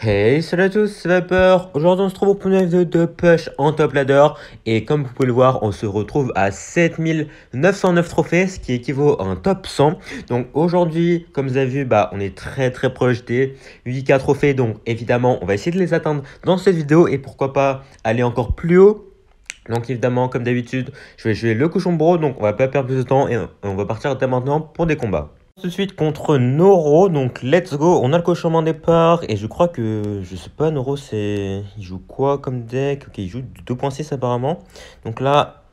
Hey, salut à tous, c'est Vapeur. Aujourd'hui, on se trouve pour une vidéo de push en top ladder. Et comme vous pouvez le voir, on se retrouve à 7909 trophées, ce qui équivaut à un top 100. Donc aujourd'hui, comme vous avez vu, on est très proche des 8K trophées. Donc évidemment, on va essayer de les atteindre dans cette vidéo et pourquoi pas aller encore plus haut. Donc évidemment, comme d'habitude, je vais jouer le cochon bro. Donc on va pas perdre plus de temps et on va partir dès maintenant pour des combats. Tout de suite contre Noro, donc let's go, on a le cochon en départ et je crois que, je sais pas, Noro c'est, il joue quoi comme deck? Ok, il joue du 2.6 apparemment, donc là,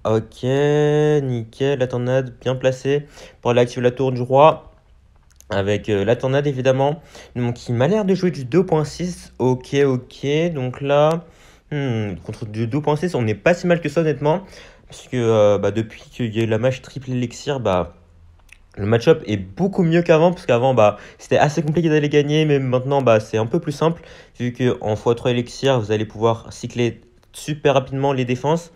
ok, nickel, la tornade bien placée pour aller activer la tour du roi avec la tornade évidemment, donc il m'a l'air de jouer du 2.6, ok, donc là, contre du 2.6 on n'est pas si mal que ça honnêtement, parce que depuis qu'il y a eu la match triple élixir, le match-up est beaucoup mieux qu'avant, parce qu'avant, c'était assez compliqué d'aller gagner, mais maintenant, c'est un peu plus simple, vu qu'en x3 élixir, vous allez pouvoir cycler super rapidement les défenses.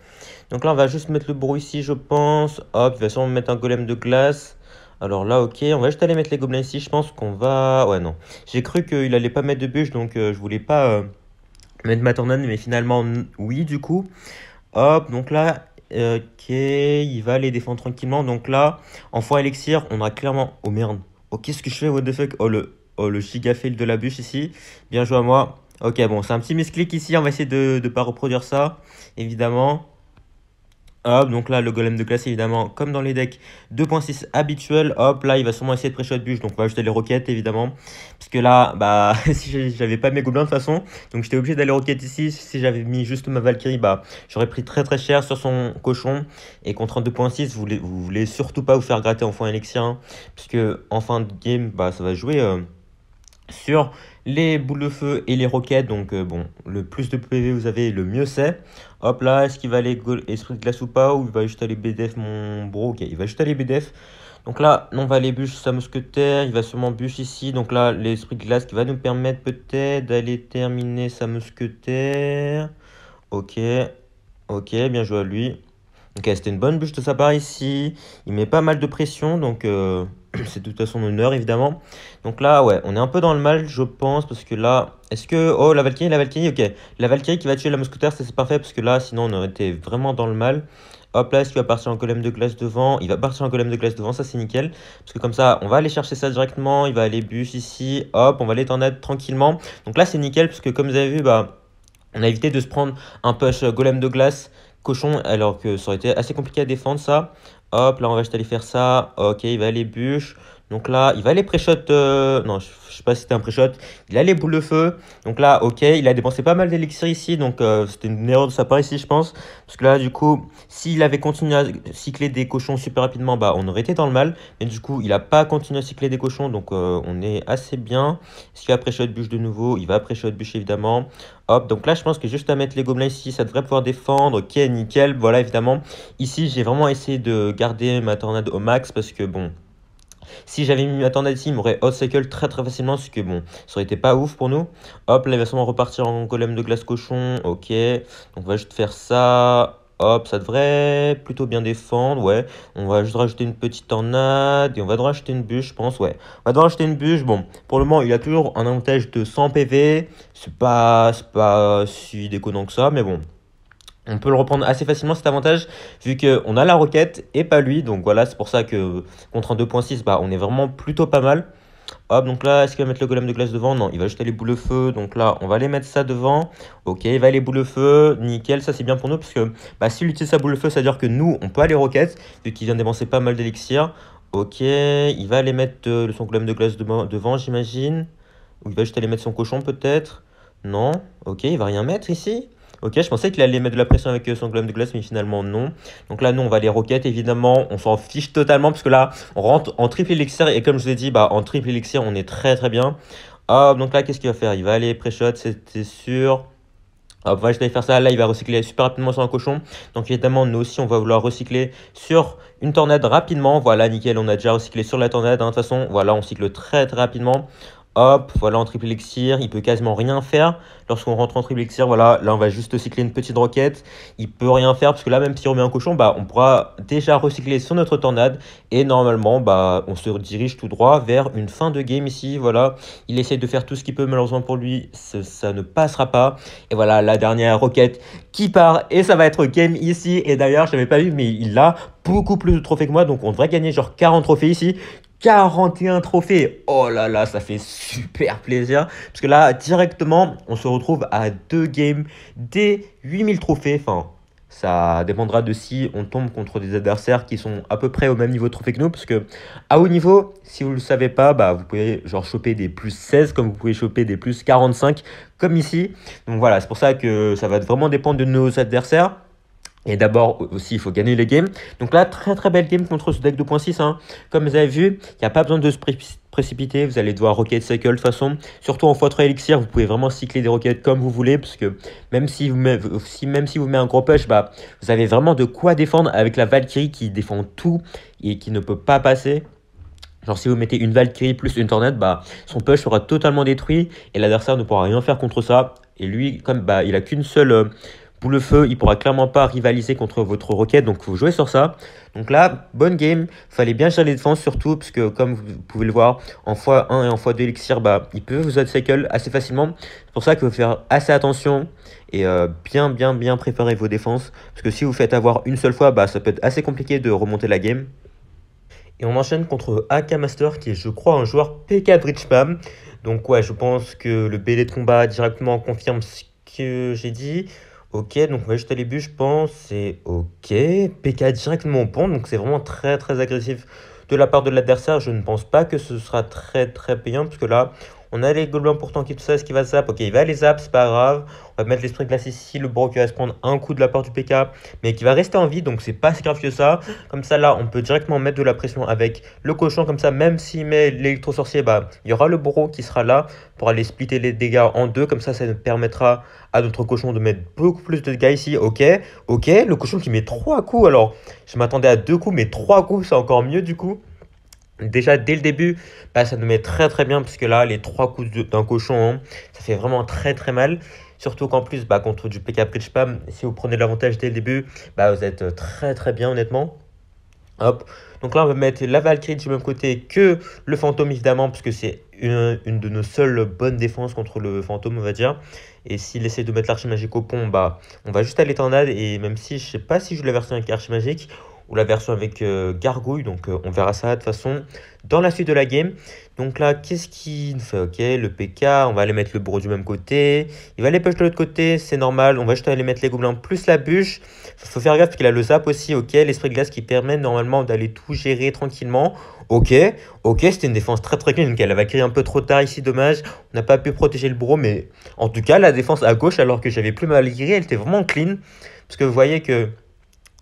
Donc là, on va juste mettre le bruit ici, je pense. Hop, il va sûrement mettre un golem de glace. Alors là, ok, on va juste aller mettre les gobelins ici, je pense qu'on va... Ouais, non. J'ai cru qu'il allait pas mettre de bûche, donc je voulais pas mettre ma tornade, mais finalement, oui, du coup. Hop, donc là, ok, il va les défendre tranquillement. Donc là, en fois élixir, on a clairement... Oh merde. Oh, qu'est-ce que je fais, what the fuck? Oh, le giga fail de la bûche ici. Bien joué à moi. Ok, bon, c'est un petit misclick ici. On va essayer de ne pas reproduire ça, évidemment. Hop, donc là, le golem de classe, évidemment, comme dans les decks 2.6 habituels. Hop, là, il va sûrement essayer de pré-shot bûche. Donc, on va ajouter les roquettes, évidemment. Parce que là, si j'avais pas mes gobelins de toute façon, donc j'étais obligé d'aller roquette ici. Si j'avais mis juste ma Valkyrie, j'aurais pris très cher sur son cochon. Et contre un 2.6, vous voulez surtout pas vous faire gratter en fin élixir, hein, parce que en fin de game, ça va jouer sur les boules de feu et les roquettes. Donc bon, le plus de PV vous avez, le mieux c'est. Hop là, est-ce qu'il va aller esprit de glace ou pas? Ou il va juste aller BDF mon bro? Ok, il va juste aller BDF. Donc là, on va aller bûche sa mousquetaire. Il va sûrement bûche ici. Donc là, l'esprit de glace qui va nous permettre peut-être d'aller terminer sa mousquetaire. Ok, ok, bien joué à lui. Ok, c'était une bonne bûche de sa part ici. Il met pas mal de pression, donc c'est tout à son honneur, évidemment. Donc là, ouais, on est un peu dans le mal, je pense, parce que là... Est-ce que... Oh, la Valkyrie, ok. La Valkyrie qui va tuer la mousquetaire, ça c'est parfait, parce que là, sinon, on aurait été vraiment dans le mal. Hop là, est-ce qu'il va partir en golem de glace devant? Il va partir en golem de glace devant, ça c'est nickel. Parce que comme ça, on va aller chercher ça directement. Il va aller bûche ici. Hop, on va aller tornade tranquillement. Donc là, c'est nickel, parce que comme vous avez vu, on a évité de se prendre un push golem de glace cochon, alors que ça aurait été assez compliqué à défendre ça. Hop, là on va juste aller faire ça. Ok, il va aller bûche. Donc là, il va aller pré-shot. Non, je sais pas si c'était un pré-shot. Il a les boules de feu. Donc là, ok, il a dépensé pas mal d'élixir ici. Donc c'était une erreur de sa part ici, je pense. Parce que là, du coup, s'il avait continué à cycler des cochons super rapidement, on aurait été dans le mal. Mais du coup, il a pas continué à cycler des cochons. Donc on est assez bien. Est-ce qu'il va pré-shot bûche de nouveau? Il va pré-shot bûche évidemment. Hop, donc là, je pense que juste à mettre les gobelins ici, ça devrait pouvoir défendre. Ok, nickel. Voilà, évidemment. Ici, j'ai vraiment essayé de garder ma tornade au max parce que, bon, si j'avais mis ma tornade ici, il m'aurait outcycle très facilement, parce que, bon, ça aurait été pas ouf pour nous. Hop, là, il va sûrement repartir en golem de glace cochon. Ok, donc on va juste faire ça. Hop, ça devrait plutôt bien défendre, ouais. On va juste rajouter une petite tornade et on va devoir rajouter une bûche, je pense, ouais. On va devoir rajouter une bûche. Bon, pour le moment, il a toujours un avantage de 100 PV. C'est pas si déconnant que ça, mais bon. On peut le reprendre assez facilement cet avantage vu qu'on a la roquette et pas lui. Donc voilà, c'est pour ça que contre un 2.6, on est vraiment plutôt pas mal. Hop, donc là, est-ce qu'il va mettre le golem de glace devant? Non, il va juste aller boule de feu. Donc là, on va aller mettre ça devant. Ok, il va aller boule de feu. Nickel, ça c'est bien pour nous. Parce que s'il utilise sa boule de feu, ça veut dire que nous, on peut aller roquette. Vu qu'il vient de dépenser pas mal d'élixir. Ok, il va aller mettre son golem de glace devant, j'imagine. Ou il va juste aller mettre son cochon peut-être. Non, ok, il va rien mettre ici. Ok, je pensais qu'il allait mettre de la pression avec son golem de glace, mais finalement non. Donc là, nous, on va les roquettes, évidemment. On s'en fiche totalement, parce que là, on rentre en triple élixir. Et comme je vous ai dit, en triple élixir, on est très bien. Hop, donc là, qu'est-ce qu'il va faire? Il va aller pré-shot, c'était sûr. Hop, voilà, je vais faire ça. Là, il va recycler super rapidement sur un cochon. Donc évidemment, nous aussi, on va vouloir recycler sur une tornade rapidement. Voilà, nickel, on a déjà recyclé sur la tornade, hein. De toute façon, voilà, on cycle très rapidement. Hop, voilà en triple élixir, il peut quasiment rien faire. Lorsqu'on rentre en triple élixir, voilà, là on va juste cycler une petite roquette. Il peut rien faire parce que là, même si on met un cochon, bah on pourra déjà recycler sur notre tornade. Et normalement, bah on se dirige tout droit vers une fin de game ici. Voilà, il essaie de faire tout ce qu'il peut, malheureusement pour lui, ça ne passera pas. Et voilà, la dernière roquette qui part et ça va être game ici. Et d'ailleurs, je n'avais pas vu, mais il a beaucoup plus de trophées que moi, donc on devrait gagner genre 40 trophées ici. 41 trophées. Oh là là, ça fait super plaisir. Parce que là, directement, on se retrouve à 2 games des 8000 trophées. Enfin, ça dépendra de si on tombe contre des adversaires qui sont à peu près au même niveau de trophée que nous. Parce que à haut niveau, si vous ne le savez pas, bah, vous pouvez genre choper des plus 16 comme vous pouvez choper des plus 45 comme ici. Donc voilà, c'est pour ça que ça va vraiment dépendre de nos adversaires. Et d'abord aussi, il faut gagner les games. Donc là, très très belle game contre ce deck 2.6. Hein. Comme vous avez vu, il n'y a pas besoin de se précipiter. Vous allez devoir rocket cycle de toute façon. Surtout en x3 élixir, vous pouvez vraiment cycler des roquettes comme vous voulez. Parce que même si vous mettez un gros push, bah, vous avez vraiment de quoi défendre avec la Valkyrie qui défend tout et qui ne peut pas passer. Genre si vous mettez une Valkyrie plus une tornade, bah, son push sera totalement détruit et l'adversaire ne pourra rien faire contre ça. Et lui, comme bah, il a qu'une seule boule de feu, il pourra clairement pas rivaliser contre votre roquette, donc vous jouez sur ça. Donc là, bonne game, fallait bien gérer les défenses surtout, parce que comme vous pouvez le voir, en x1 et en x2 élixir, bah, il peut vous outcycle assez facilement. C'est pour ça qu'il faut faire assez attention et bien préparer vos défenses. Parce que si vous faites avoir une seule fois, bah, ça peut être assez compliqué de remonter la game. Et on enchaîne contre AK Master qui est, je crois, un joueur PK Bridge Spam. Donc ouais, je pense que le BD de combat directement confirme ce que j'ai dit. Ok, donc on va juste aller but, je pense. C'est ok. PK directement au pont, donc c'est vraiment très très agressif de la part de l'adversaire. Je ne pense pas que ce sera très très payant, parce que là, on a les gobelins pourtant qui tout ça, ce qui va zap. Ok, il va les zap, c'est pas grave. On va mettre l'esprit glace ici, le bro qui va se prendre un coup de la part du PK, mais qui va rester en vie, donc c'est pas si grave que ça. Comme ça, là, on peut directement mettre de la pression avec le cochon. Comme ça, même s'il met l'électro-sorcier, bah, il y aura le bro qui sera là pour aller splitter les dégâts en deux. Comme ça nous permettra à notre cochon de mettre beaucoup plus de dégâts ici. Ok, ok, le cochon qui met 3 coups. Alors, je m'attendais à 2 coups, mais 3 coups, c'est encore mieux du coup. Déjà, dès le début, bah, ça nous met très très bien, parce que là, les 3 coups d'un cochon, hein, ça fait vraiment très très mal. Surtout qu'en plus, bah, contre du PK Bridge Spam, si vous prenez l'avantage dès le début, bah, vous êtes très très bien honnêtement. Hop. Donc là, on va mettre la Valkyrie du même côté que le fantôme, évidemment, parce que c'est une de nos seules bonnes défenses contre le fantôme, on va dire. Et s'il essaie de mettre l'archimagique au pont, bah, on va juste aller tornade. Et même si je sais pas si je joue la version avec archimagique ou la version avec gargouille, donc on verra ça de toute façon dans la suite de la game. Donc là, qu'est-ce qu'il fait? Ok, le PK, on va aller mettre le bourreau du même côté. Il va les push de l'autre côté, c'est normal. On va juste aller mettre les gobelins plus la bûche. Faut faire gaffe parce qu'il a le zap aussi. Ok, l'esprit de glace qui permet normalement d'aller tout gérer tranquillement. Ok, ok, c'était une défense très très clean. Elle va créer un peu trop tard ici, dommage. On n'a pas pu protéger le bourreau, mais en tout cas, la défense à gauche, alors que j'avais plus mal guéri, elle était vraiment clean. Parce que vous voyez que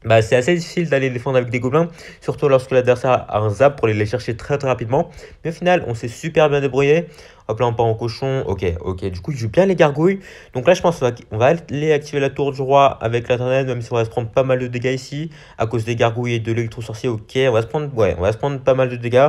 bah, c'est assez difficile d'aller défendre avec des gobelins, surtout lorsque l'adversaire a un zap pour les chercher très très rapidement. Mais au final, on s'est super bien débrouillé. Hop là, on part en cochon. Ok, ok. Du coup, il joue bien les gargouilles. Donc là, je pense qu'on va aller activer la tour du roi avec la tornade, même si on va se prendre pas mal de dégâts ici à cause des gargouilles et de l'électro-sorcier. Ok, on va se prendre, ouais, on va se prendre pas mal de dégâts.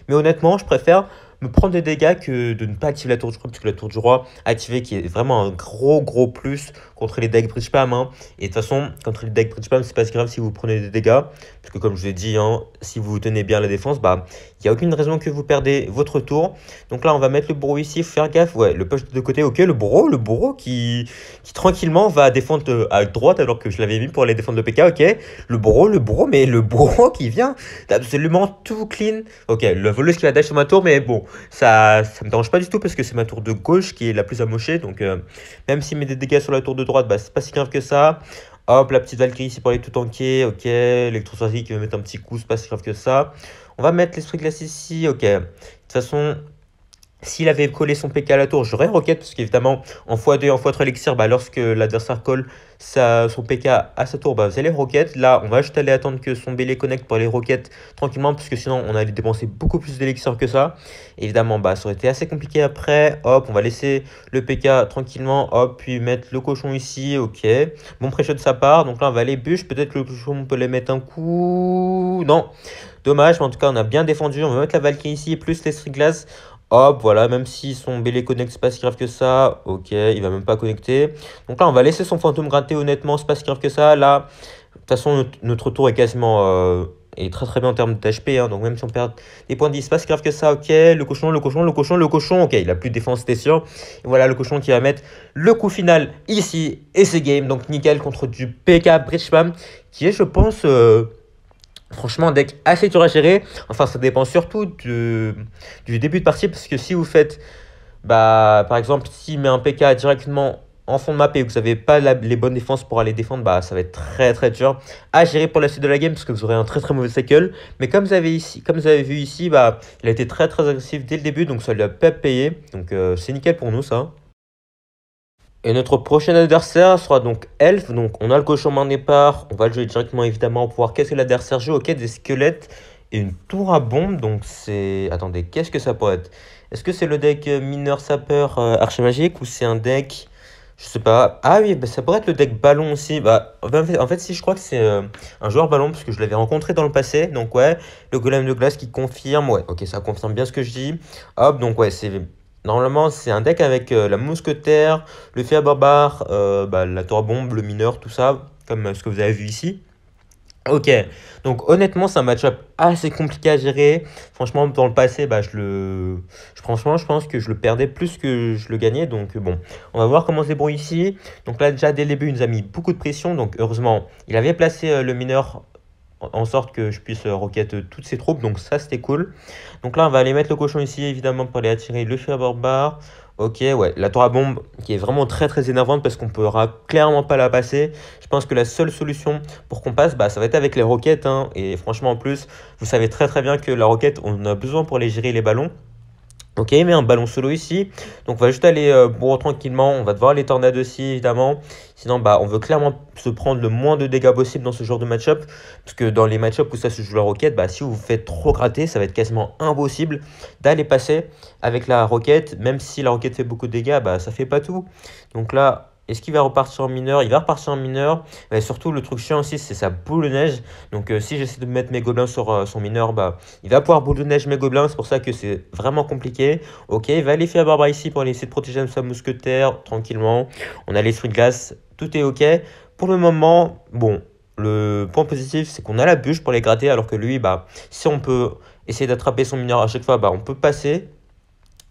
Mais honnêtement, je préfère me prendre des dégâts que de ne pas activer la tour du roi, parce que la tour du roi activée qui est vraiment un gros plus contre les decks bridge spam. Hein. Et de toute façon, contre les decks bridge spam, c'est pas si grave si vous prenez des dégâts, parce que comme je vous ai dit, hein, si vous tenez bien la défense, bah il n'y a aucune raison que vous perdez votre tour. Donc là, on va mettre le bourreau ici, faut faire gaffe. Ouais, le push de côté, ok, le bourreau qui tranquillement va défendre à droite alors que je l'avais mis pour aller défendre le PK, ok. Le bourreau, mais le bourreau qui vient absolument tout clean. Ok, le voleuse qui va dash sur ma tour, mais bon, ça me dérange pas du tout parce que c'est ma tour de gauche qui est la plus amochée. Donc même s'il met des dégâts sur la tour de droite, bah c'est pas si grave que ça. Hop, la petite Valkyrie ici pour aller tout tanker. Ok, l'électrosorcier qui va mettre un petit coup, c'est pas si grave que ça. On va mettre l'esprit glace ici. Ok, de toute façon, s'il avait collé son PK à la tour, j'aurais rocket, parce qu'évidemment, en x2, en x3 élixir, bah, lorsque l'adversaire colle son PK à sa tour, bah, vous allez rocket. Là, on va juste aller attendre que son BD connecte pour aller rocket tranquillement, parce que sinon, on allait dépenser beaucoup plus d'élixir que ça. Évidemment, bah, ça aurait été assez compliqué après. Hop, on va laisser le PK tranquillement. Hop, puis mettre le cochon ici. Ok, bon pré-shot de sa part. Donc là, on va aller bûche. Peut-être que le cochon peut les mettre un coup. Non. Dommage, mais en tout cas, on a bien défendu. On va mettre la Valkyrie ici, plus l'esprit glace. Hop, voilà, même si son Bélé connecte, c'est pas si grave que ça. Ok, il va même pas connecter. Donc là, on va laisser son fantôme gratter, honnêtement, c'est pas si grave que ça. Là, de toute façon, notre tour est quasiment est très très bien en termes d'HP, hein, donc même si on perd des points de vie, c'est pas si grave que ça. Ok, le cochon, le cochon, le cochon, le cochon. Ok, il a plus de défense, c'était sûr. Et voilà, le cochon qui va mettre le coup final ici. Et c'est game. Donc nickel contre du PK Bridgepam, qui est, je pense, franchement, un deck assez dur à gérer. Enfin, ça dépend surtout du début de partie, parce que si vous faites, bah, par exemple, s'il met un PK directement en fond de map et que vous n'avez pas les bonnes défenses pour aller défendre, bah, ça va être très très dur à gérer pour la suite de la game, parce que vous aurez un très très mauvais cycle. Mais comme vous avez vu ici, bah, il a été très très agressif dès le début, donc ça lui a pas payé. Donc c'est nickel pour nous ça. Et notre prochain adversaire sera donc Elf. Donc on a le cochon main départ. On va le jouer directement évidemment pour voir qu'est-ce que l'adversaire joue. Ok, des squelettes et une tour à bombe. Donc c'est... Attendez, qu'est-ce que ça pourrait être? Est-ce que c'est le deck mineur sapeur archimagique ou c'est un deck... Je sais pas. Ah oui, bah, ça pourrait être le deck ballon aussi. Bah, en fait, si je crois que c'est un joueur ballon parce que je l'avais rencontré dans le passé. Donc ouais, le golem de glace qui confirme. Ouais, ok, ça confirme bien ce que je dis. Hop, donc ouais, c'est... Normalement, c'est un deck avec la mousquetaire, le fer barbare, bah, la tour à bombe, le mineur, tout ça, comme ce que vous avez vu ici. Ok, donc honnêtement, c'est un match-up assez compliqué à gérer. Franchement, dans le passé, bah, franchement, je pense que je le perdais plus que je le gagnais. Donc bon, on va voir comment se débrouille ici. Donc là, déjà, dès le début, il nous a mis beaucoup de pression. Donc heureusement, il avait placé le mineur en sorte que je puisse rocket toutes ses troupes. Donc ça, c'était cool. Donc là, on va aller mettre le cochon ici, évidemment, pour aller attirer le fer barbare. Ok, ouais, la tour à bombe qui est vraiment très très énervante parce qu'on ne pourra clairement pas la passer. Je pense que la seule solution pour qu'on passe, bah, ça va être avec les roquettes, hein. Et franchement, en plus, vous savez très très bien que la roquette, on en a besoin pour les gérer les ballons. Ok, il met un ballon solo ici. Donc on va juste aller bourre tranquillement. On va devoir les tornades aussi, évidemment. Sinon, bah, on veut clairement se prendre le moins de dégâts possible dans ce genre de match-up. Parce que dans les match-up où ça se joue la roquette, bah, si vous vous faites trop gratter, ça va être quasiment impossible d'aller passer avec la roquette. Même si la roquette fait beaucoup de dégâts, bah, ça fait pas tout. Donc là, est-ce qu'il va repartir en mineur? Il va repartir en mineur. Et surtout, le truc chiant aussi, c'est sa boule de neige. Donc si j'essaie de mettre mes gobelins sur son mineur, bah, il va pouvoir boule de neige mes gobelins. C'est pour ça que c'est vraiment compliqué. Ok, il va aller faire barbare ici pour aller essayer de protéger sa mousquetaire tranquillement. On a l'esprit de glace, tout est ok. Pour le moment, bon, le point positif, c'est qu'on a la bûche pour les gratter, alors que lui, bah, si on peut essayer d'attraper son mineur à chaque fois, bah, on peut passer.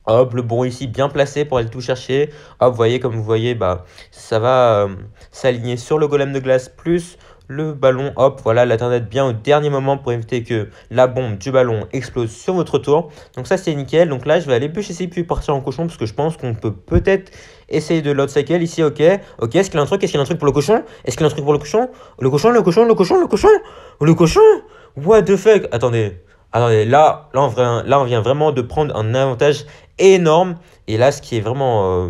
Hop, le bourreau ici bien placé pour aller tout chercher. Hop, vous voyez, comme vous voyez, bah, ça va s'aligner sur le golem de glace plus le ballon. Hop, voilà, l'internet bien au dernier moment pour éviter que la bombe du ballon explose sur votre tour. Donc ça, c'est nickel. Donc là, je vais aller bûcher ici puis partir en cochon parce que je pense qu'on peut peut-être essayer de l'autre cycle ici. Ok, ok, est-ce qu'il a un truc? Est-ce qu'il a un truc pour le cochon? Est-ce qu'il a un truc pour le cochon? Le cochon, le cochon, le cochon, le cochon? Le cochon? What the fuck? Attendez. Attendez, là, on vient vraiment de prendre un avantage énorme. Et là, ce qui est vraiment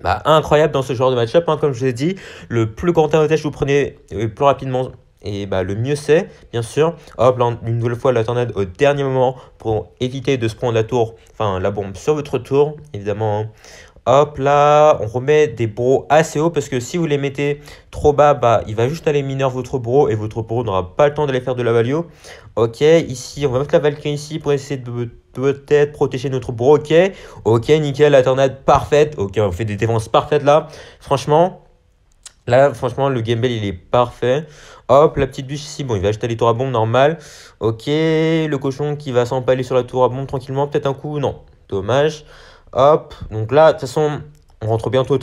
bah, incroyable dans ce genre de match-up, hein, comme je vous ai dit, le plus grand avantage que vous prenez plus rapidement, et bah, le mieux c'est, bien sûr. Hop, là, une nouvelle fois, la tornade au dernier moment pour éviter de se prendre la tour, enfin la bombe sur votre tour, évidemment, hein. Hop là, on remet des bourreaux assez haut parce que si vous les mettez trop bas, bah, il va juste aller mineur votre bourreau et votre bourreau n'aura pas le temps d'aller faire de la value. Ok, ici, on va mettre la Valkyrie ici pour essayer de peut-être protéger notre bourreau. Ok, ok, nickel, la tornade parfaite. Ok, on fait des défenses parfaites là. Franchement, le gameplay il est parfait. Hop, la petite bûche ici, bon, il va acheter les tours à bombe normal. Ok, le cochon qui va s'empaler sur la tour à bombe tranquillement. Peut-être un coup, non, dommage. Hop, donc là, de toute façon, on rentre bientôt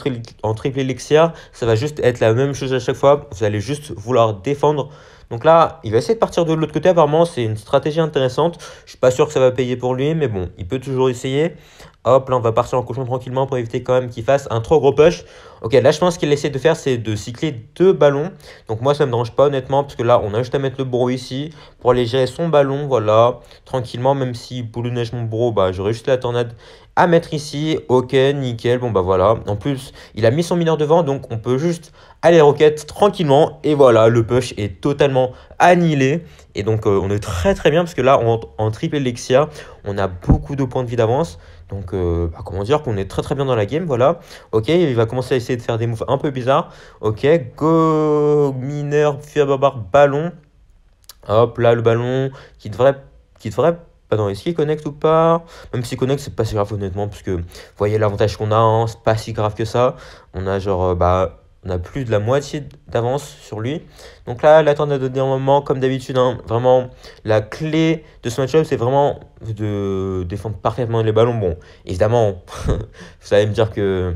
en triple élixir. Ça va juste être la même chose à chaque fois. Vous allez juste vouloir défendre. Donc là, il va essayer de partir de l'autre côté. Apparemment, c'est une stratégie intéressante. Je suis pas sûr que ça va payer pour lui, mais bon, il peut toujours essayer. Hop, là, on va partir en cochon tranquillement pour éviter quand même qu'il fasse un trop gros push. Ok, là, je pense qu'il essaie de faire, c'est de cycler deux ballons. Donc moi, ça me dérange pas honnêtement, parce que là, on a juste à mettre le bourreau ici pour aller gérer son ballon, voilà, tranquillement. Même si boule de neige mon bourreau, bah, j'aurais juste la tornade à mettre ici. Ok, nickel, bon bah voilà. En plus, il a mis son mineur devant, donc on peut juste aller rocket tranquillement. Et voilà, le push est totalement annihilé. Et donc, on est très très bien, parce que là, en triple elixir, on a beaucoup de points de vie d'avance. Donc, bah, comment dire qu'on est très très bien dans la game, voilà. Ok, il va commencer à essayer de faire des moves un peu bizarres. Ok, go, mineur, feu barbare, ballon. Hop, là, le ballon qui devrait pas dans est-ce qu'il connecte ou pas. Même s'il connecte, c'est pas si grave honnêtement, parce que vous voyez l'avantage qu'on a, hein, c'est pas si grave que ça. On a genre, on a plus de la moitié d'avance sur lui. Donc là, l'attente à donner un moment, comme d'habitude, hein, vraiment, la clé de ce match-up, c'est vraiment de défendre parfaitement les ballons. Bon, évidemment, vous allez me dire que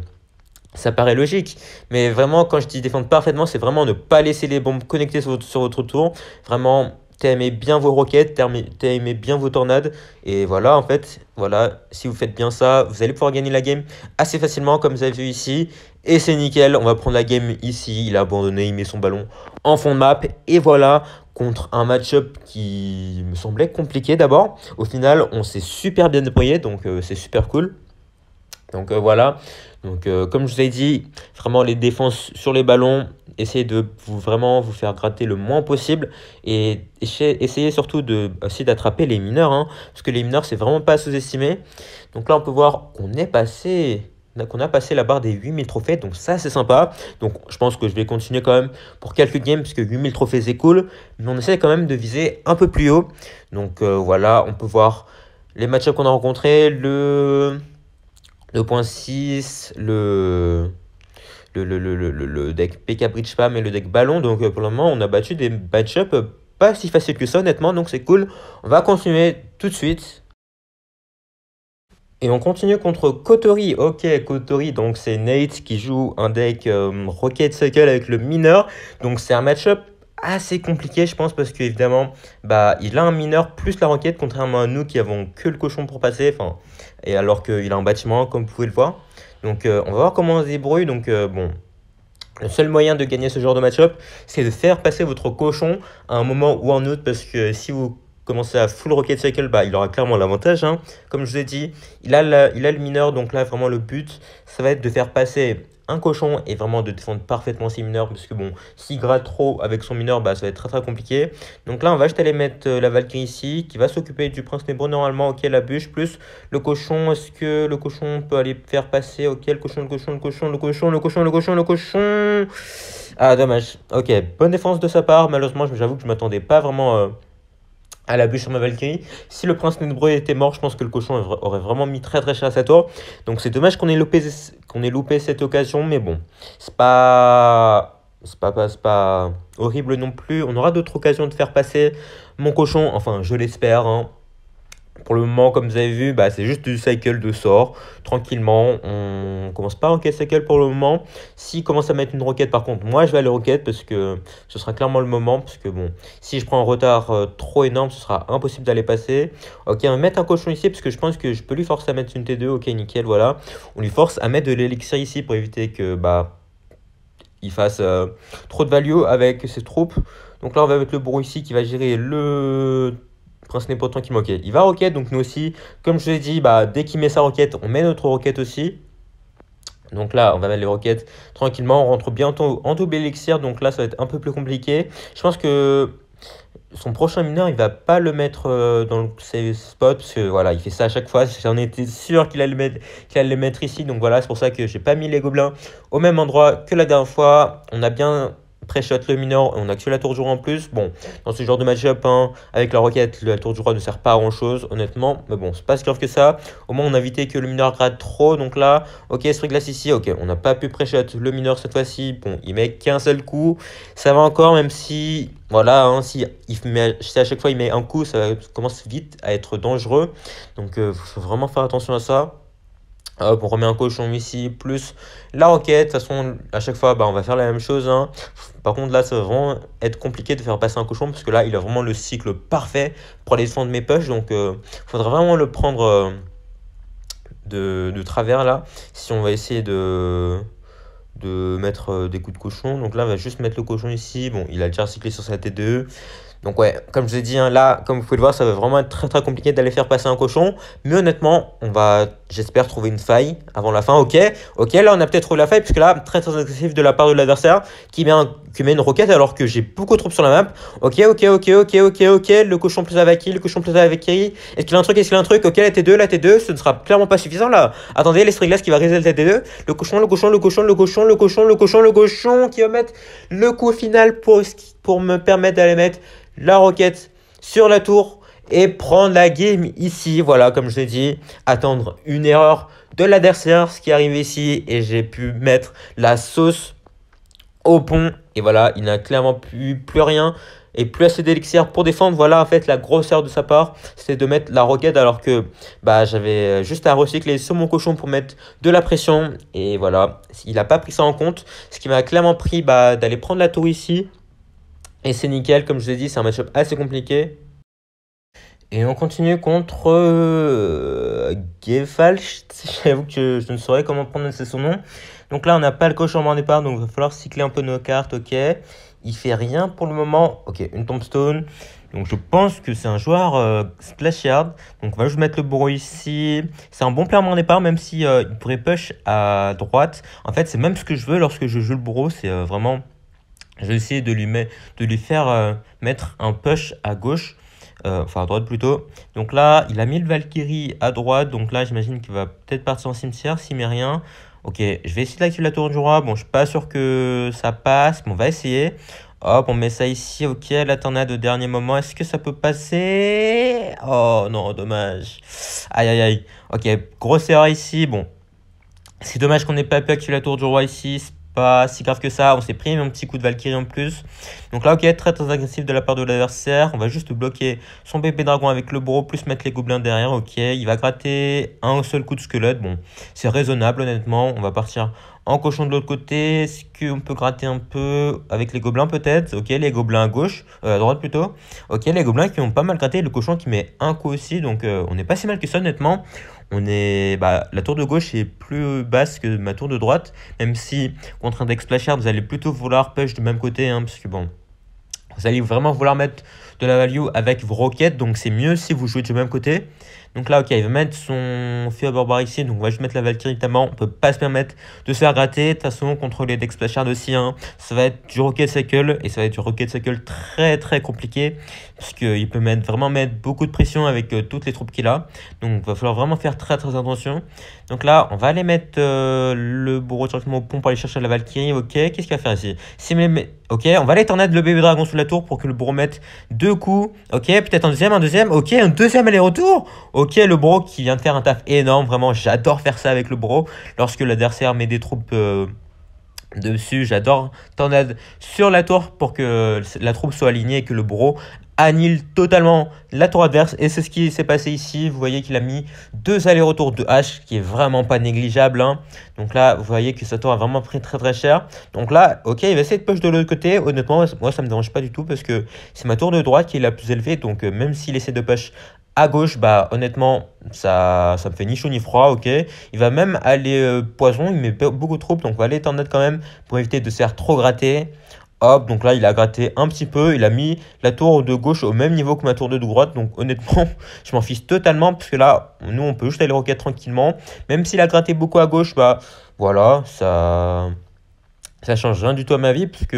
ça paraît logique, mais vraiment, quand je dis défendre parfaitement, c'est vraiment ne pas laisser les bombes connectées sur votre tour. Vraiment, t'aimez bien vos roquettes, t'aimez bien vos tornades. Et voilà, en fait, voilà, si vous faites bien ça, vous allez pouvoir gagner la game assez facilement, comme vous avez vu ici. Et c'est nickel, on va prendre la game ici. Il a abandonné, il met son ballon en fond de map. Et voilà, contre un match-up qui me semblait compliqué d'abord. Au final, on s'est super bien débrouillé, donc c'est super cool. Donc voilà, donc comme je vous ai dit, vraiment les défenses sur les ballons, essayez de vraiment vous faire gratter le moins possible et essayez surtout aussi d'attraper les mineurs, hein, parce que les mineurs c'est vraiment pas sous-estimé. Donc là on peut voir qu'on a passé la barre des 8000 trophées, donc ça c'est sympa. Donc je pense que je vais continuer quand même pour quelques games, parce que 8000 trophées c'est cool, mais on essaie quand même de viser un peu plus haut. Donc voilà, on peut voir les match-ups qu'on a rencontrés, le 2.6, le deck PK Bridge Spam et le deck Ballon. Donc pour le moment, on a battu des match-ups pas si faciles que ça, honnêtement. Donc c'est cool. On va continuer tout de suite. Et on continue contre Kotori. Ok, Kotori, donc c'est Nate qui joue un deck Rocket Cycle avec le mineur. Donc c'est un match-up assez compliqué, je pense, parce qu'évidemment, il a un mineur plus la roquette, contrairement à nous qui avons que le cochon pour passer. Enfin, et alors qu'il a un bâtiment, comme vous pouvez le voir. Donc on va voir comment on se débrouille. Donc bon, le seul moyen de gagner ce genre de match-up, c'est de faire passer votre cochon à un moment ou un autre, parce que si vous commencez à full rocket cycle, il aura clairement l'avantage, hein. Comme je vous ai dit, il a le mineur, donc là vraiment le but, ça va être de faire passer un cochon et vraiment de défendre parfaitement ses mineurs, parce que bon, s'il gratte trop avec son mineur, ça va être très très compliqué. Donc là on va juste aller mettre la Valkyrie ici, qui va s'occuper du prince Nébreux normalement. Ok, la bûche plus le cochon. Est-ce que le cochon peut aller faire passer? Ok, le cochon, le cochon, le cochon, le cochon, le cochon, le cochon, le cochon. Ah dommage. Ok, bonne défense de sa part. Malheureusement, j'avoue que je m'attendais pas vraiment à la bûche sur ma Valkyrie. Si le prince Nébreux était mort, je pense que le cochon aurait vraiment mis très très cher à sa tour. Donc c'est dommage qu'on ait loupé cette occasion, mais bon, c'est pas horrible non plus. On aura d'autres occasions de faire passer mon cochon, enfin je l'espère, hein. Pour le moment, comme vous avez vu, c'est juste du cycle de sort, tranquillement. On commence pas à rocket cycle pour le moment. S'il commence à mettre une roquette, par contre, moi je vais aller roquette, parce que ce sera clairement le moment. Parce que bon, si je prends un retard trop énorme, ce sera impossible d'aller passer. Ok, on va mettre un cochon ici, parce que je pense que je peux lui forcer à mettre une T2. Ok, nickel, voilà. On lui force à mettre de l'élixir ici pour éviter que il fasse trop de value avec ses troupes. Donc là, on va mettre le bourreau ici qui va gérer le prince Nébreux tranquillement. Ok, il va roquette, donc nous aussi, comme je l'ai dit, dès qu'il met sa roquette, on met notre roquette aussi. Donc là, on va mettre les roquettes tranquillement. On rentre bientôt en double élixir, donc là, ça va être un peu plus compliqué. Je pense que son prochain mineur, il va pas le mettre dans ses spots, parce que voilà, il fait ça à chaque fois. J'en étais sûr qu'il allait le mettre ici. Donc voilà, c'est pour ça que j'ai pas mis les gobelins au même endroit que la dernière fois. On a bien pré-shot le mineur, on a que la tour du roi en plus. Bon, dans ce genre de match-up, hein, avec la roquette, la tour du roi ne sert pas à grand chose, honnêtement. Mais bon, c'est pas si grave que ça. Au moins, on a évité que le mineur gratte trop. Donc là, ok, Spring Glace ici, ok, on n'a pas pu pré-shot le mineur cette fois-ci. Bon, il met qu'un seul coup. Ça va encore, même si, voilà, hein, si à chaque fois il met un coup, ça commence vite à être dangereux. Donc, faut vraiment faire attention à ça. Hop, on remet un cochon ici, plus la roquette. De toute façon, à chaque fois, on va faire la même chose, hein. Par contre, là, ça va vraiment être compliqué de faire passer un cochon, parce que là, il a vraiment le cycle parfait pour aller défendre mes push. Donc, il faudra vraiment le prendre de travers, là, si on va essayer de mettre des coups de cochon. Donc là, on va juste mettre le cochon ici. Bon, il a déjà recyclé sur sa T2. Donc ouais, comme je vous ai dit, hein, là, comme vous pouvez le voir, ça va vraiment être très très compliqué d'aller faire passer un cochon. Mais honnêtement, on va, j'espère, trouver une faille avant la fin. Ok, là, on a peut-être trouvé la faille, puisque là, très très agressif de la part de l'adversaire, qui met une roquette alors que j'ai beaucoup de troupes sur la map. Ok, le cochon plus la Valkyrie, le cochon plus la Valkyrie. Est-ce qu'il a un truc, Ok, la T2, ce ne sera clairement pas suffisant là. Attendez, les Spring Glace qui va réaliser la T2. Le cochon qui va mettre le coup final pour me permettre d'aller mettre la roquette sur la tour. et prendre la game ici. Voilà, comme je l'ai dit, attendre une erreur de l'adversaire, ce qui arrive ici, et j'ai pu mettre la sauce au pont. Et voilà, il n'a clairement plus rien et plus assez d'élixir pour défendre. Voilà, en fait, la grosseur de sa part, c'était de mettre la roquette alors que bah, j'avais juste à recycler sur mon cochon pour mettre de la pression. Et voilà, il n'a pas pris ça en compte, ce qui m'a clairement pris bah, d'aller prendre la tour ici. Et c'est nickel, comme je vous ai dit, c'est un match-up assez compliqué. Et on continue contre Gefalch. J'avoue que je ne saurais comment prononcer son nom. Donc là, on n'a pas le cochon en départ, donc il va falloir cycler un peu nos cartes, ok. Il fait rien pour le moment. Ok, une tombstone. Donc je pense que c'est un joueur splash yard. Donc on va juste mettre le bourreau ici. C'est un bon player en départ, même si il pourrait push à droite. En fait, c'est même ce que je veux lorsque je joue le bourreau. C'est vraiment... Je vais essayer de lui faire mettre un push à gauche. Enfin à droite plutôt. Donc là, il a mis le Valkyrie à droite. Donc là, j'imagine qu'il va peut-être partir en cimetière s'il met rien. Ok, je vais essayer d'activer la tour du roi. Bon, je suis pas sûr que ça passe, mais on va essayer. Hop, on met ça ici. Ok, la tornade au dernier moment. Est-ce que ça peut passer? Oh non, dommage. Aïe, aïe, aïe. Ok, grosse erreur ici. Bon, c'est dommage qu'on n'ait pas pu activer la tour du roi ici. C'est pas si grave que ça. On s'est pris un petit coup de Valkyrie en plus. Donc là, ok, très très agressif de la part de l'adversaire. On va juste bloquer son bébé dragon avec le bourreau, plus mettre les gobelins derrière. Ok, il va gratter un seul coup de squelette. Bon, c'est raisonnable honnêtement. On va partir en cochon de l'autre côté. Est-ce qu'on peut gratter un peu avec les gobelins peut-être? Ok, les gobelins à gauche, à droite plutôt. Ok, les gobelins qui ont pas mal gratté. Le cochon qui met un coup aussi. Donc on n'est pas si mal que ça honnêtement. La tour de gauche est plus basse que ma tour de droite. Même si contre un deck splashard, vous allez plutôt vouloir push du même côté. Hein, parce que bon, vous allez vraiment vouloir mettre de la value avec vos roquettes. Donc c'est mieux si vous jouez du même côté. Donc là, ok, il va mettre son feu à barbare ici. Donc on va juste mettre la Valkyrie directement. On peut pas se permettre de se faire gratter. De toute façon, contre les decks splashard aussi, hein, ça va être du rocket cycle. Et ça va être du rocket cycle très très compliqué. Parce qu'il peut vraiment mettre beaucoup de pression avec toutes les troupes qu'il a. Donc il va falloir vraiment faire très très attention. Donc là, on va aller mettre le bourreau directement au pont pour aller chercher la Valkyrie. Ok, qu'est-ce qu'il va faire ici? Ok, on va aller tornade le bébé dragon sous la tour pour que le bourreau mette deux coups. Ok, peut-être un deuxième. Ok, un deuxième aller-retour. Ok, le bourreau qui vient de faire un taf énorme. Vraiment, j'adore faire ça avec le bourreau. Lorsque l'adversaire met des troupes dessus, j'adore tornade sur la tour pour que la troupe soit alignée et que le bourreau annule totalement la tour adverse. Et c'est ce qui s'est passé ici. Vous voyez qu'il a mis deux allers-retours de hache, qui est vraiment pas négligeable. Hein. Donc là, vous voyez que sa tour a vraiment pris très très cher. Donc là, ok, il va essayer de push de l'autre côté. Honnêtement, moi, ça me dérange pas du tout parce que c'est ma tour de droite qui est la plus élevée. Donc même s'il essaie de push à gauche, bah honnêtement, ça me fait ni chaud ni froid, ok. Il va même aller poison, il met beaucoup de troupes, donc on va aller tornade quand même pour éviter de se faire trop gratter. Hop, donc là il a gratté un petit peu, il a mis la tour de gauche au même niveau que ma tour de droite, donc honnêtement, je m'en fiche totalement parce que là, nous on peut juste aller roquette tranquillement. Même s'il a gratté beaucoup à gauche, bah voilà, ça change rien du tout à ma vie puisque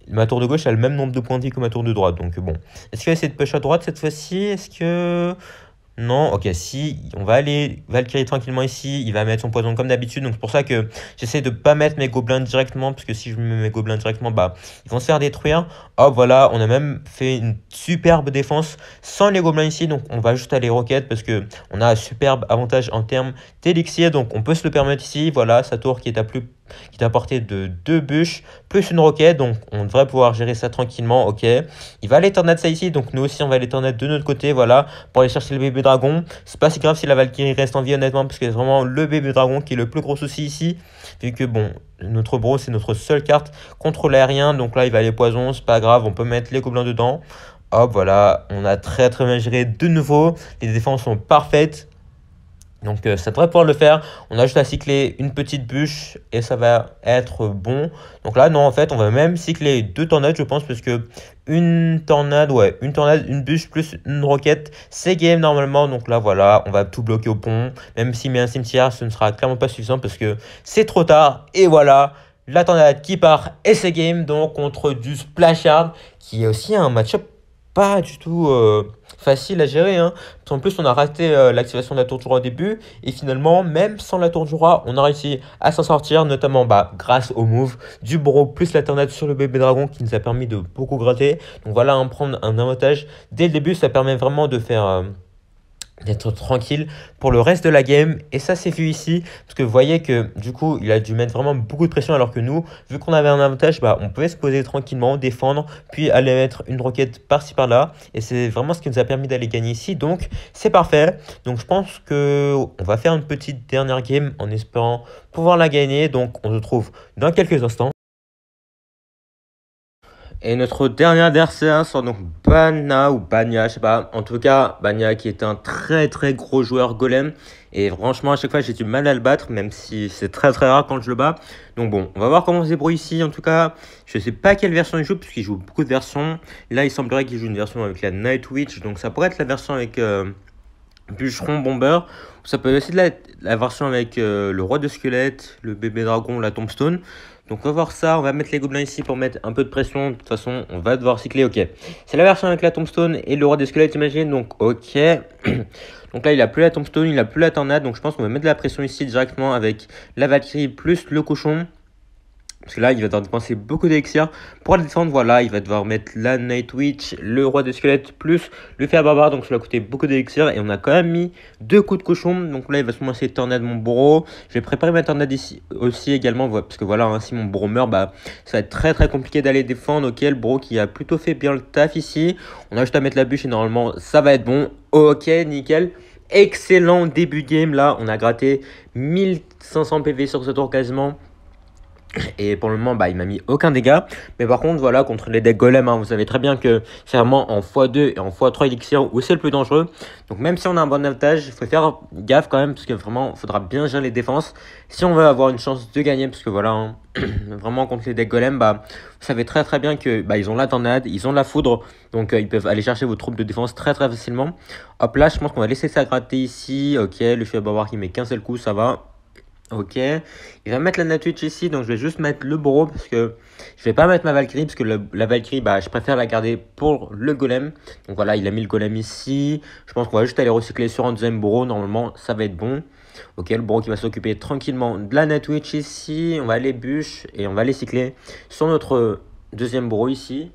ma tour de gauche a le même nombre de points de vie que ma tour de droite. Donc bon. Est-ce qu'il va essayer de push à droite cette fois-ci? Est-ce que... Non, ok, si, on va aller Valkyrie tranquillement ici, il va mettre son poison comme d'habitude, donc c'est pour ça que j'essaie de pas mettre mes gobelins directement, parce que si je mets mes gobelins directement, bah, ils vont se faire détruire. Hop, voilà, on a même fait une superbe défense sans les gobelins ici, donc on va juste aller roquette, parce que on a un superbe avantage en termes d'élixir, donc on peut se le permettre ici, voilà, sa tour qui est à portée de deux bûches, plus une roquette, donc on devrait pouvoir gérer ça tranquillement, ok. Il va aller tornade ça ici, donc nous aussi on va aller tornade de notre côté, voilà, pour aller chercher le bébé dragon. C'est pas si grave si la Valkyrie reste en vie honnêtement, parce que c'est vraiment le bébé dragon qui est le plus gros souci ici, vu que bon, notre bro c'est notre seule carte contre l'aérien, donc là il va aller poison, c'est pas grave, on peut mettre les gobelins dedans. Hop, voilà, on a très très bien géré de nouveau, les défenses sont parfaites. Donc ça devrait pouvoir le faire. On a juste à cycler une petite bûche et ça va être bon. Donc là, non, en fait, on va même cycler deux tornades, je pense, parce que une tornade, une bûche plus une roquette, c'est game normalement. Donc là, voilà, on va tout bloquer au pont. Même s'il met un cimetière, ce ne sera clairement pas suffisant parce que c'est trop tard. Et voilà, la tornade qui part et c'est game. Donc contre du Splashard, qui est aussi un match-up pas du tout facile à gérer, hein. En plus, on a raté l'activation de la tour du roi au début. Et finalement, même sans la tour du roi, on a réussi à s'en sortir, notamment grâce au move du bro plus la tornade sur le bébé dragon qui nous a permis de beaucoup gratter. Donc voilà, hein, prendre un avantage dès le début, ça permet vraiment de faire... d'être tranquille pour le reste de la game. Et ça c'est vu ici parce que vous voyez que du coup il a dû mettre vraiment beaucoup de pression, alors que nous, vu qu'on avait un avantage, on pouvait se poser tranquillement, défendre, puis aller mettre une roquette par-ci par-là, et c'est vraiment ce qui nous a permis d'aller gagner ici. Donc c'est parfait. Donc je pense que on va faire une petite dernière game en espérant pouvoir la gagner. Donc on se retrouve dans quelques instants. Et notre dernier adversaire sera donc Bana ou Banya, je sais pas. En tout cas, Banya qui est un très très gros joueur golem. Et franchement, à chaque fois, j'ai du mal à le battre, même si c'est très très rare quand je le bats. Donc bon, on va voir comment on se débrouille ici. En tout cas, je sais pas quelle version il joue, puisqu'il joue beaucoup de versions. Là, il semblerait qu'il joue une version avec la Night Witch. Donc ça pourrait être la version avec Bûcheron Bomber. Ou ça peut aussi être la version avec le roi de squelette, le bébé dragon, la tombstone. Donc on va voir ça, on va mettre les gobelins ici pour mettre un peu de pression. De toute façon, on va devoir cycler, ok. C'est la version avec la tombstone et le roi des squelettes, imagine, donc ok. Donc là, il a plus la tombstone, il a plus la tornade, donc je pense qu'on va mettre de la pression ici directement avec la Valkyrie plus le cochon. Parce que là, il va devoir dépenser beaucoup d'élixir pour la défendre. Voilà, il va devoir mettre la Night Witch, le roi des squelettes, plus le fer barbare. Donc ça va coûter beaucoup d'élixir. Et on a quand même mis 2 coups de cochon. Donc là, il va se essayer de tornade mon bourreau. Je vais préparer ma tornade ici aussi également. Parce que voilà, hein, si mon bourreau meurt, ça va être très très compliqué d'aller défendre. Ok, le bourreau qui a plutôt fait bien le taf ici. On a juste à mettre la bûche et normalement, ça va être bon. Ok, nickel. Excellent début de game. Là, on a gratté 1500 PV sur ce tour quasiment. Et pour le moment, il m'a mis aucun dégât. Mais par contre, voilà, contre les decks golem, vous savez très bien que c'est vraiment en x2 et en x3 élixir où c'est le plus dangereux. Donc même si on a un bon avantage, il faut faire gaffe quand même, parce que vraiment, il faudra bien gérer les défenses si on veut avoir une chance de gagner. Parce que voilà, hein, vraiment contre les decks golem, vous savez très très bien que ils ont la tornade, ils ont la foudre. Donc ils peuvent aller chercher vos troupes de défense très très facilement. Hop là, je pense qu'on va laisser ça gratter ici. Ok, le feu à barbare qui met qu'un seul coup, ça va. Ok, il va mettre la Night Witch ici, donc je vais juste mettre le bourreau parce que je vais pas mettre ma Valkyrie, parce que la Valkyrie, je préfère la garder pour le golem. Donc voilà, il a mis le golem ici. Je pense qu'on va juste aller recycler sur un deuxième bourreau, normalement ça va être bon. Ok, le bourreau qui va s'occuper tranquillement de la Night Witch ici. On va aller bûche et on va aller cycler sur notre deuxième bourreau ici.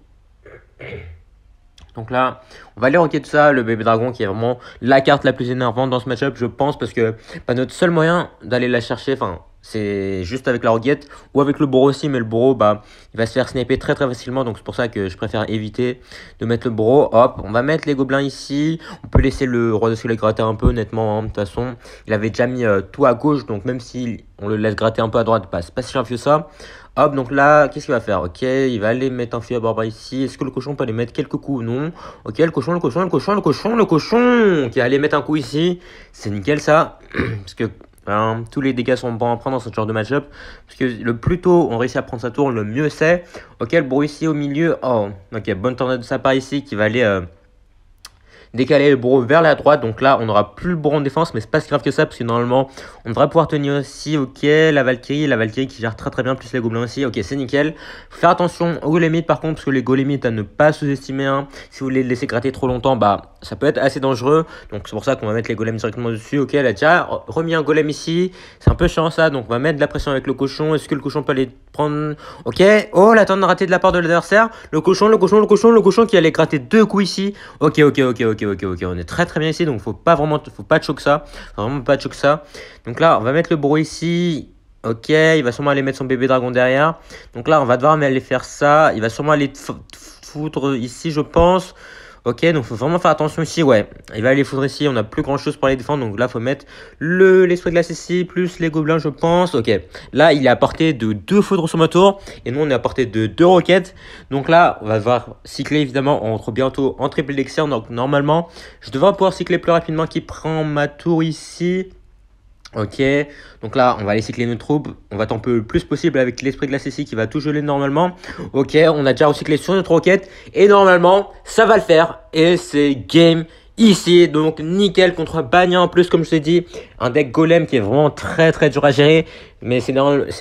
Donc là, on va aller rocker tout ça, le bébé dragon qui est vraiment la carte la plus énervante dans ce match-up, je pense, parce que notre seul moyen d'aller la chercher, c'est juste avec la roquette ou avec le bourreau aussi, mais le bourreau, il va se faire sniper très très facilement, donc c'est pour ça que je préfère éviter de mettre le bourreau. Hop, on va mettre les gobelins ici, on peut laisser le roi de squelette gratter un peu, honnêtement, hein. De toute façon, il avait déjà mis tout à gauche, donc même si on le laisse gratter un peu à droite, c'est pas si grave que ça. Hop, donc là, qu'est-ce qu'il va faire? Ok, il va aller mettre un feu à barbare ici. Est-ce que le cochon peut aller mettre quelques coups? Non. Ok, le cochon qui va aller mettre un coup ici. C'est nickel ça. Parce que tous les dégâts sont bons à prendre dans ce genre de match-up. Parce que le plus tôt on réussit à prendre sa tour, le mieux c'est. Ok, le bourreau ici au milieu. Oh, ok, bonne tornade de sa part ici qui va aller... décaler le bourreau vers la droite. Donc là, on n'aura plus le bourreau en défense, mais c'est pas si grave que ça, parce que normalement, on devrait pouvoir tenir aussi. Ok, la Valkyrie qui gère très très bien, plus les gobelins aussi. Ok, c'est nickel. Faut faire attention aux golémites par contre, parce que les golémites à ne pas sous-estimer. Si vous les laissez gratter trop longtemps, ça peut être assez dangereux. Donc c'est pour ça qu'on va mettre les golems directement dessus. Ok, elle a déjà remis un golem ici. C'est un peu chiant ça, donc on va mettre de la pression avec le cochon. Est-ce que le cochon peut aller prendre... Ok, oh, la tornade ratée de la part de l'adversaire. Le cochon qui allait gratter 2 coups ici. Ok, on est très très bien ici, donc faut pas de choc ça, vraiment pas de choc ça. Donc là, on va mettre le bourreau ici. Ok, il va sûrement aller mettre son bébé dragon derrière. Donc là, on va devoir aller faire ça. Il va sûrement aller foutre ici, je pense. Ok, donc faut vraiment faire attention ici, ouais. Il va aller foudre ici, on n'a plus grand chose pour aller défendre. Donc là, faut mettre l'esprit de glace ici, plus les gobelins, je pense. Ok, là, il est à portée de 2 foudres sur ma tour. Et nous, on est à portée de 2 roquettes. Donc là, on va devoir cycler, évidemment. On rentre bientôt en triple élixir. Donc normalement, je devrais pouvoir cycler plus rapidement qu'il prend ma tour ici. Ok, donc là on va aller cycler nos troupes, on va tamper le plus possible avec l'esprit de glace ici qui va tout geler normalement. Ok, on a déjà recyclé sur notre roquette et normalement ça va le faire et c'est game ici. Donc nickel contre Bagna en plus, comme je t'ai dit, un deck golem qui est vraiment très dur à gérer. Mais c'est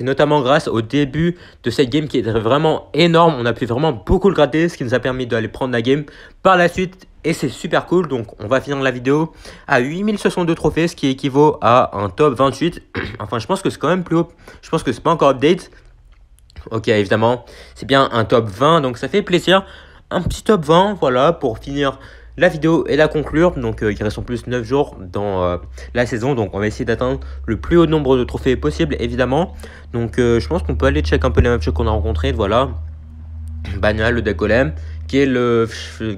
notamment grâce au début de cette game qui est vraiment énorme. On a pu vraiment beaucoup le gratter, ce qui nous a permis d'aller prendre la game par la suite. Et c'est super cool. Donc on va finir la vidéo à 8062 trophées, ce qui équivaut à un top 28. Enfin, je pense que c'est quand même plus haut. Je pense que c'est pas encore update. Ok, évidemment, c'est bien un top 20, donc ça fait plaisir. Un petit top 20, voilà, pour finir la vidéo et la conclure. Donc il reste en plus 9 jours dans la saison, donc on va essayer d'atteindre le plus haut nombre de trophées possible, évidemment. Donc je pense qu'on peut aller check un peu les matchs qu'on a rencontrés, voilà. Bagna, le deck golem, qui est le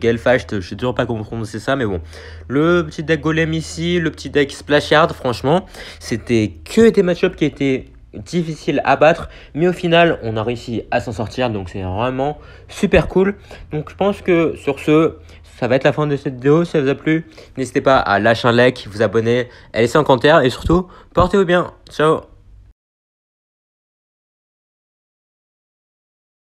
Gelfast, je sais toujours pas comment prononcer ça, mais bon. Le petit deck golem ici, le petit deck Splashard, franchement, c'était que des match-ups qui étaient difficiles à battre, mais au final, on a réussi à s'en sortir, donc c'est vraiment super cool. Donc je pense que sur ce, ça va être la fin de cette vidéo. Si ça vous a plu, n'hésitez pas à lâcher un like, vous abonner, à laisser un commentaire, et surtout, portez-vous bien. Ciao.